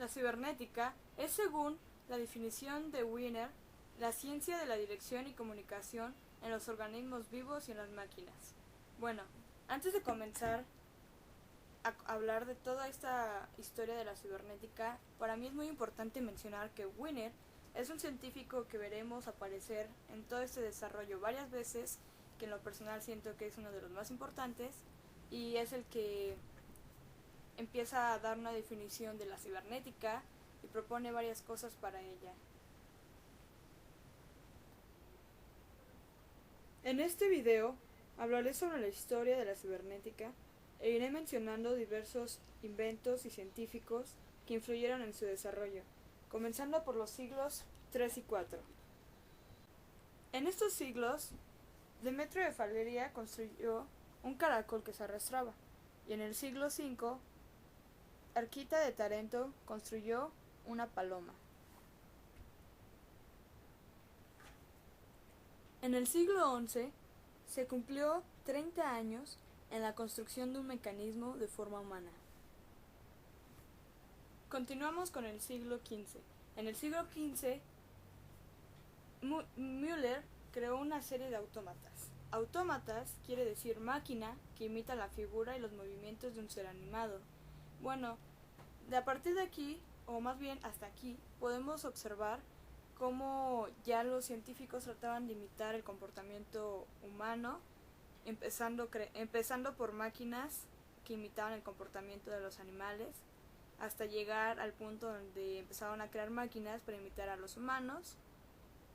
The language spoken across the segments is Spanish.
La cibernética es, según la definición de Wiener, la ciencia de la dirección y comunicación en los organismos vivos y en las máquinas. Bueno, antes de comenzar a hablar de toda esta historia de la cibernética, para mí es muy importante mencionar que Wiener es un científico que veremos aparecer en todo este desarrollo varias veces, que en lo personal siento que es uno de los más importantes, y es el que empieza a dar una definición de la cibernética y propone varias cosas para ella. En este video hablaré sobre la historia de la cibernética e iré mencionando diversos inventos y científicos que influyeron en su desarrollo, comenzando por los siglos 3 y 4. En estos siglos, Demetrio de Faleria construyó un caracol que se arrastraba, y en el siglo V, Arquita de Tarento construyó una paloma. En el siglo XI se cumplió 30 años en la construcción de un mecanismo de forma humana. Continuamos con el siglo XV. En el siglo XV, Müller creó una serie de autómatas. Autómatas quiere decir máquina que imita la figura y los movimientos de un ser animado. Bueno, a partir de aquí, o más bien hasta aquí, podemos observar cómo ya los científicos trataban de imitar el comportamiento humano, empezando por máquinas que imitaban el comportamiento de los animales, hasta llegar al punto donde empezaron a crear máquinas para imitar a los humanos.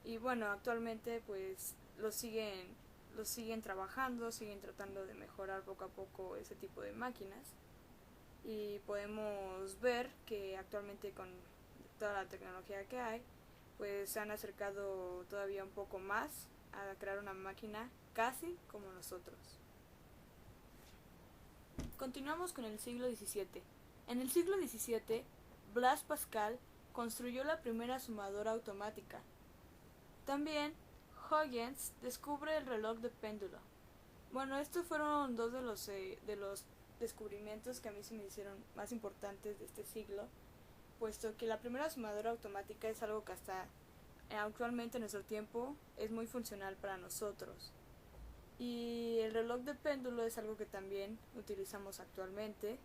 Y bueno, actualmente pues los siguen trabajando, siguen tratando de mejorar poco a poco ese tipo de máquinas. Y podemos ver que actualmente con toda la tecnología que hay, pues se han acercado todavía un poco más a crear una máquina casi como nosotros. Continuamos con el siglo XVII. En el siglo XVII, Blaise Pascal construyó la primera sumadora automática. También Huygens descubre el reloj de péndulo. Bueno, estos fueron dos de los descubrimientos que a mí se me hicieron más importantes de este siglo, puesto que la primera sumadora automática es algo que hasta actualmente en nuestro tiempo es muy funcional para nosotros. Y el reloj de péndulo es algo que también utilizamos actualmente,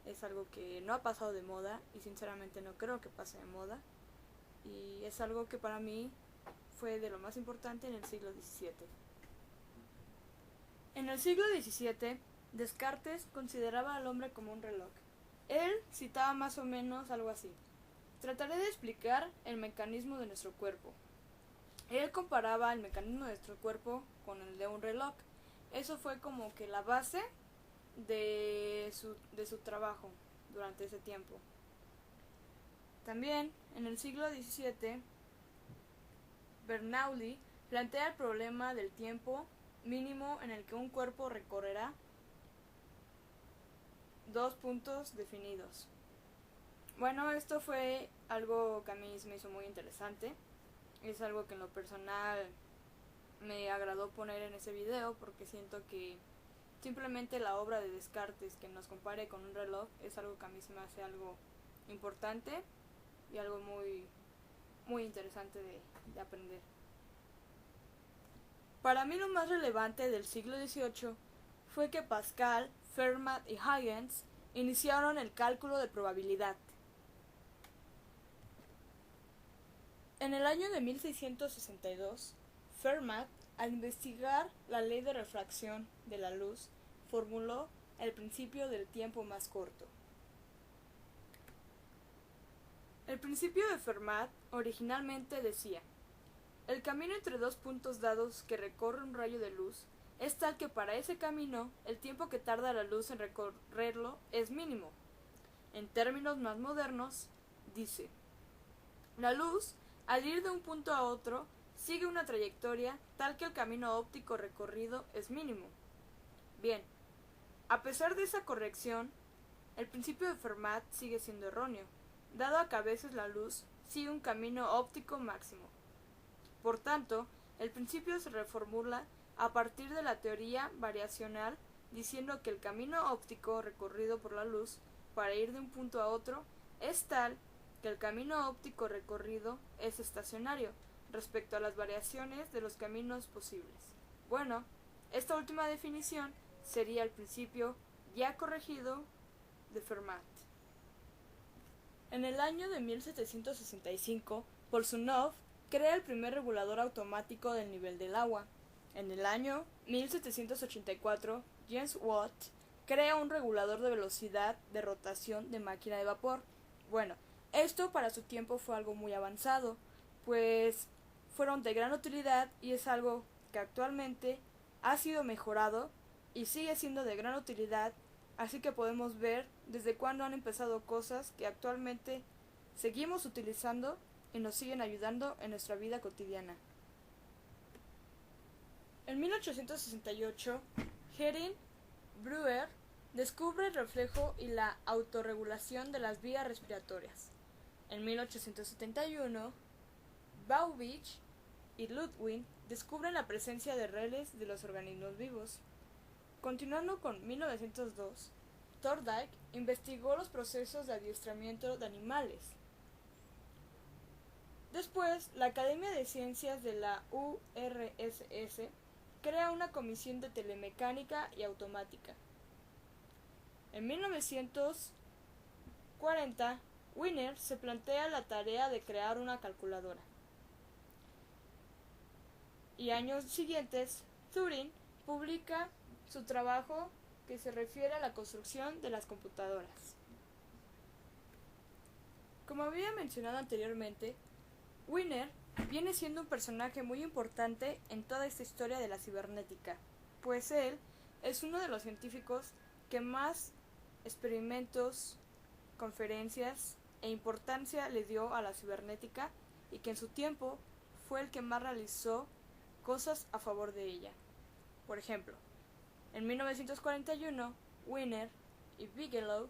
es algo que no ha pasado de moda y sinceramente no creo que pase de moda, y es algo que para mí fue de lo más importante en el siglo XVII. En el siglo XVII, Descartes consideraba al hombre como un reloj. Él citaba más o menos algo así: trataré de explicar el mecanismo de nuestro cuerpo. Él comparaba el mecanismo de nuestro cuerpo con el de un reloj. Eso fue como que la base de su trabajo durante ese tiempo. También, en el siglo XVII, Bernoulli plantea el problema del tiempo mínimo en el que un cuerpo recorrerá dos puntos definidos. Bueno, esto fue algo que a mí se me hizo muy interesante. Es algo que en lo personal me agradó poner en ese video, porque siento que simplemente la obra de Descartes que nos compare con un reloj es algo que a mí se me hace algo importante y algo muy, muy interesante de aprender. Para mí lo más relevante del siglo XVIII fue que Pascal, Fermat y Huygens iniciaron el cálculo de probabilidad. En el año de 1662, Fermat, al investigar la ley de refracción de la luz, formuló el principio del tiempo más corto. El principio de Fermat originalmente decía: el camino entre dos puntos dados que recorre un rayo de luz es tal que para ese camino el tiempo que tarda la luz en recorrerlo es mínimo. En términos más modernos, dice: la luz, al ir de un punto a otro, sigue una trayectoria tal que el camino óptico recorrido es mínimo. Bien, a pesar de esa corrección, el principio de Fermat sigue siendo erróneo, dado que a veces la luz sigue un camino óptico máximo. Por tanto, el principio se reformula a partir de la teoría variacional, diciendo que el camino óptico recorrido por la luz para ir de un punto a otro es tal que el camino óptico recorrido es estacionario respecto a las variaciones de los caminos posibles. Bueno, esta última definición sería el principio ya corregido de Fermat. En el año de 1765, Bolsunov crea el primer regulador automático del nivel del agua. En el año 1784, James Watt crea un regulador de velocidad de rotación de máquina de vapor. Bueno, esto para su tiempo fue algo muy avanzado, pues fueron de gran utilidad y es algo que actualmente ha sido mejorado y sigue siendo de gran utilidad, así que podemos ver desde cuándo han empezado cosas que actualmente seguimos utilizando y nos siguen ayudando en nuestra vida cotidiana. En 1868, Hering Breuer descubre el reflejo y la autorregulación de las vías respiratorias. En 1871, Baubach y Ludwig descubren la presencia de reles de los organismos vivos. Continuando con 1902, Thorndike investigó los procesos de adiestramiento de animales. Después, la Academia de Ciencias de la URSS crea una comisión de telemecánica y automática. En 1940, Wiener se plantea la tarea de crear una calculadora. Y años siguientes, Turing publica su trabajo que se refiere a la construcción de las computadoras. Como había mencionado anteriormente, Wiener viene siendo un personaje muy importante en toda esta historia de la cibernética, pues él es uno de los científicos que más experimentos, conferencias e importancia le dio a la cibernética y que en su tiempo fue el que más realizó cosas a favor de ella. Por ejemplo, en 1941, Wiener y Bigelow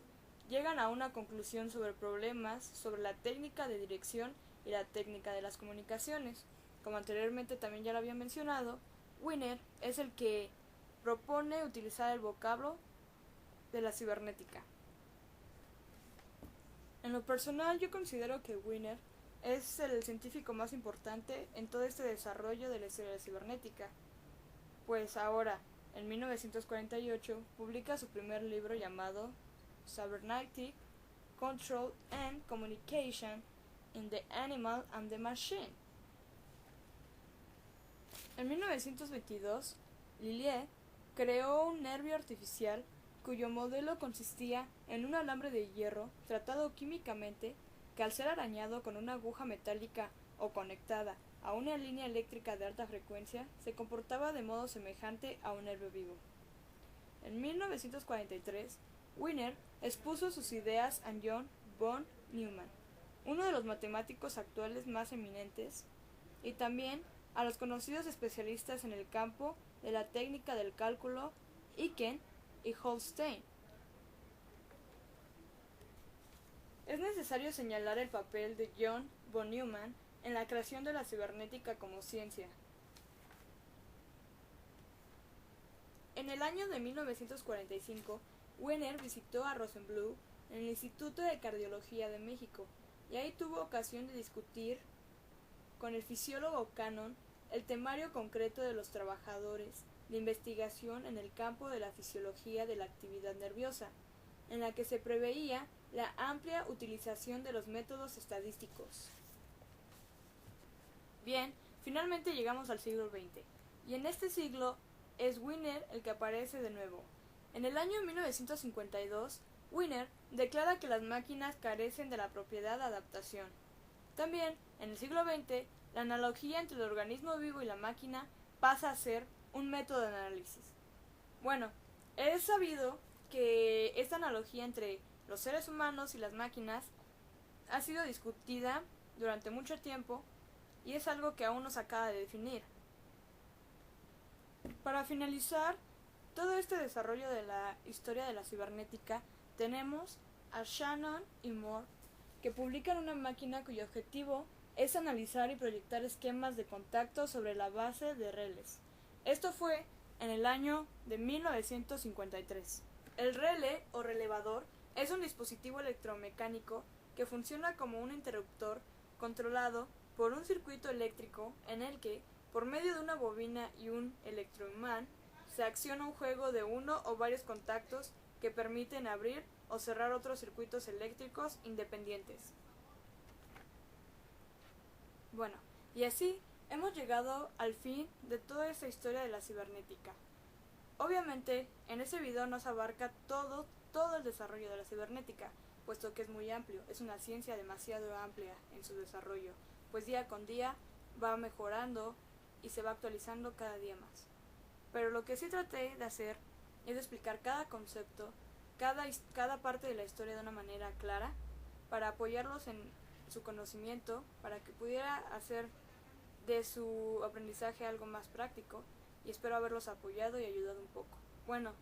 llegan a una conclusión sobre problemas sobre la técnica de dirección y la técnica de las comunicaciones. Como anteriormente también ya lo había mencionado, Wiener es el que propone utilizar el vocablo de la cibernética. En lo personal, yo considero que Wiener es el científico más importante en todo este desarrollo de la historia de la cibernética, pues ahora, en 1948, publica su primer libro llamado Cybernetic Control and Communication in the Animal and the Machine. En 1922, Lillier creó un nervio artificial cuyo modelo consistía en un alambre de hierro tratado químicamente que al ser arañado con una aguja metálica o conectada a una línea eléctrica de alta frecuencia se comportaba de modo semejante a un nervio vivo. En 1943, Wiener expuso sus ideas a John von Neumann, uno de los matemáticos actuales más eminentes, y también a los conocidos especialistas en el campo de la técnica del cálculo Eichen y Holstein. Es necesario señalar el papel de John von Neumann en la creación de la cibernética como ciencia. En el año de 1945, Wiener visitó a Rosenbluth en el Instituto de Cardiología de México y ahí tuvo ocasión de discutir con el fisiólogo Cannon el temario concreto de los trabajadores de investigación en el campo de la fisiología de la actividad nerviosa, en la que se preveía la amplia utilización de los métodos estadísticos. Bien, finalmente llegamos al siglo XX, y en este siglo es Wiener el que aparece de nuevo. En el año 1952, Wiener declara que las máquinas carecen de la propiedad de adaptación. También, en el siglo XX, la analogía entre el organismo vivo y la máquina pasa a ser un método de análisis. Bueno, es sabido que esta analogía entre los seres humanos y las máquinas ha sido discutida durante mucho tiempo y es algo que aún no se acaba de definir. Para finalizar todo este desarrollo de la historia de la cibernética, tenemos a Shannon y Moore, que publican una máquina cuyo objetivo es analizar y proyectar esquemas de contacto sobre la base de reles. Esto fue en el año de 1953. El relé o relevador es un dispositivo electromecánico que funciona como un interruptor controlado por un circuito eléctrico en el que, por medio de una bobina y un electroimán, se acciona un juego de uno o varios contactos que permiten abrir o cerrar otros circuitos eléctricos independientes. Bueno, y así hemos llegado al fin de toda esta historia de la cibernética. Obviamente, en ese video no se abarca todo el desarrollo de la cibernética, puesto que es muy amplio, es una ciencia demasiado amplia en su desarrollo, pues día con día va mejorando y se va actualizando cada día más. Pero lo que sí traté de hacer es explicar cada concepto, cada parte de la historia de una manera clara, para apoyarlos en su conocimiento, para que pudiera hacer de su aprendizaje algo más práctico, y espero haberlos apoyado y ayudado un poco. Bueno,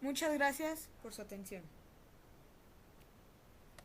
muchas gracias por su atención.